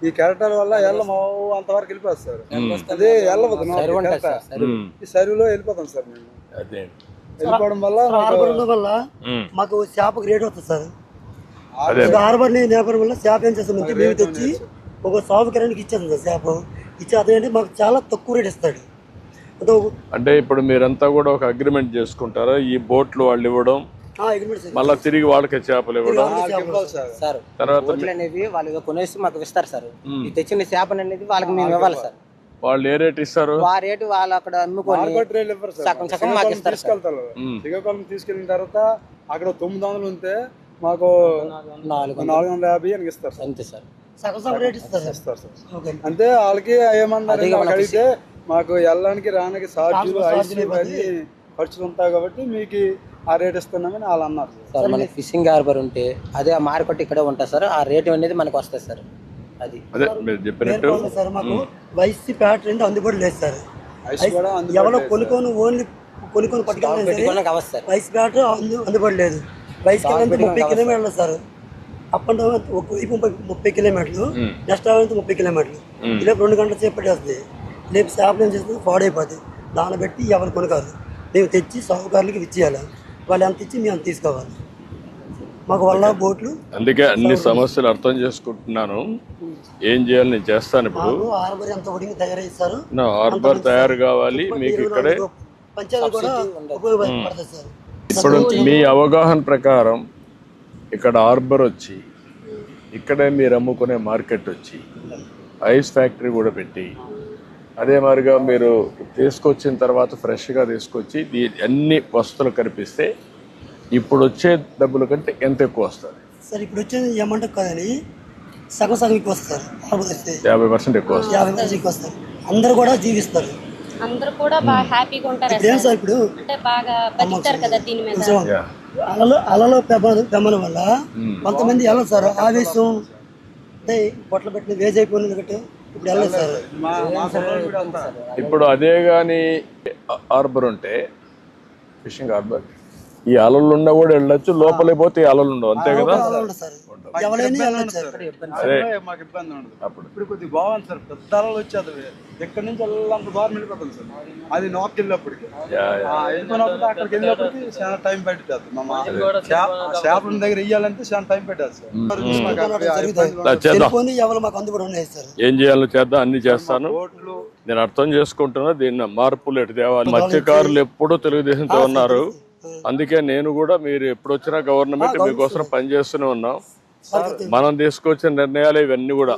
ఈ కెరటాల వల్ల ఎల్ల అంతవరకు వెళ్ళిపోతుంది సార్. అదే వెళ్ళవద్దు ఈ సరువులో వెళ్ళిపోతాం సార్. మేము వెళ్ళిపోవడం వల్ల మాకు చేపకు రేట్ వస్తుంది సార్. హార్బర్ నేపథ్యం వల్ల చేప ఏం చేస్తామంటే మేము తెచ్చి ఒక సాగు కిరానికి ఇచ్చేస్తాం సార్. చేప ఇచ్చే అతనంటే మాకు చాలా తక్కువ రేట్ ఇస్తాడు. అంటే ఇప్పుడు మీరంతా కూడా ఒక అగ్రిమెంట్ చేసుకుంటారా? ఈ బోట్లు వాళ్ళు ఇవ్వడం, మళ్ళీ తిరిగి వాళ్ళకి చేపలు ఇవ్వడం, తర్వాత అనేవి వాళ్ళు కొనేసి మాకు ఇస్తారు సార్. ఈ తెచ్చిన చేపలు అనేది వాళ్ళకి మేము ఇవ్వాలి సార్. వాళ్ళు ఏ రేట్ ఇస్తారు? ఆ రేటు వాళ్ళు అక్కడ అమ్ముకొని సగం సగం మాకు ఇస్తారు. శ్రీకాకుళం తీసుకెళ్ళిన తర్వాత అక్కడ 900 ఉంటే మాకు 450 అని ఇస్తారు సార్. అంతే సార్, ఇస్తారు సార్. అంటే వాళ్ళకి ఏమన్నారు అడిగితే మాకు వెళ్ళడానికి రానికి ఛార్జీలు అన్ని ఖర్చులు ఉంటాయి కాబట్టి మీకు ఆ రేట్ ఇస్తున్నామని వాళ్ళు అన్నారు సార్. మనకి ఫిషింగ్ హార్బర్ ఉంటే అదే ఆ మార్కెట్ ఇక్కడ ఉంటుంది సార్. ఆ రేటు అనేది మనకు వస్తుంది సార్. అది సార్ మాకు వైసీ ప్యాటర్న్ అందుబాటు లేదు సార్. ఎవరో కొనుక్కొని ఓన్లీ కొనుక్కొని పట్టుకెళ్ళి సార్. వైసీ ప్యాటర్ అందుబాటు లేదు. వైసీ 30 కిలోమీటర్లు సార్. అప్ అండ్ డౌన్ ఒక వైపు 30 కిలోమీటర్లు, నెక్స్ట్ అవంతా 30 కిలోమీటర్లు. ఇలా 2 గంటల సేపు పట్టేస్తుంది. రేపు చేపలు ఏం చేస్తుంది, పాడైపోతుంది. దాన్ని బట్టి ఎవరు కొనుకారు. మేము తెచ్చి సాగుకారులకి ఇచ్చేయాలి. వాళ్ళు ఎంత ఇచ్చి మేము అంత తీసుకోవాలి. మాకు వల్ల బోట్లు. అందుకే అన్ని సమస్యలు అర్థం చేసుకుంటున్నాను. ఏం చేయాలి నేను చేస్తాను. ఇప్పుడు హార్బర్ ఎంత ఒడికి తయారైస్తారు. హార్బర్ తయారు కావాలి మీకు ఇక్కడే. పంచాయతీ కూడా ఉపయోగపడుతుంది సార్. ఇప్పుడు మీ అవగాహన ప్రకారం ఇక్కడ హార్బర్ వచ్చి, ఇక్కడే మీరు అమ్ముకునే మార్కెట్ వచ్చి, ఐస్ ఫ్యాక్టరీ కూడా పెట్టి, అదే మాదిరిగా మీరు తీసుకొచ్చిన తర్వాత ఫ్రెష్గా తీసుకొచ్చి అన్ని వస్తువులు కనిపిస్తే ఇప్పుడు వచ్చే డబ్బుల కంటే ఎంత ఎక్కువ వస్తుంది సార్? ఇప్పుడు వచ్చేది ఏమంటే కాదని సగం సగం ఎక్కువ వస్తారు. 50% ఎక్కువ వస్తుంది. 50% ఎక్కువ వస్తారు. అందరూ కూడా జీవిస్తారు. అందరూ కూడా బాగా హ్యాపీగా ఉంటారు సార్. ఇప్పుడు అంటే బాగా బతికారు కదా దీని మీద. అలలో పెమ్మల వల్ల కొంతమంది వెళ్ళదు సార్. ఆవేశం అంటే పొట్ల పెట్టిన వేజ్ అయిపోయింది కాబట్టి ఇప్పుడు వెళ్ళదు సార్. ఇప్పుడు అదే కానీ హార్బర్ ఉంటే, ఫిషింగ్ హార్బర్, ఈ అలలు ఉన్నా కూడా వెళ్ళొచ్చు, లోపలికి పోతే అలలు ఉండవు. అంతే కదా? అదే మాకు ఇబ్బంది ఉండదు. ఇప్పుడు కొద్దిగా బాగుంది సార్. పెద్ద అలలు వచ్చేది ఎక్కడి నుంచి అంత దూరం వెళ్ళిపోతుంది సార్. అది నార్త్ వెళ్ళినప్పటికి అక్కడికి వెళ్ళినప్పటికి చాలా టైం పట్టింది. చేపల దగ్గర ఇయ్యాలంటే చాలా టైం పెట్టారు సార్. ఏం చేయాలో చేద్దాం, అన్ని చేస్తాను. నేను అర్థం చేసుకుంటున్నా. దీన్ని మార్పులు ఎటు తేవాలి. మత్స్యకారులు ఎప్పుడూ తెలుగుదేశంతో ఉన్నారు. అందుకే నేను కూడా, మీరు ఎప్పుడు వచ్చినా గవర్నమెంట్ మీకోసం పనిచేస్తూనే ఉన్నాం. మనం తీసుకొచ్చిన నిర్ణయాలు ఇవన్నీ కూడా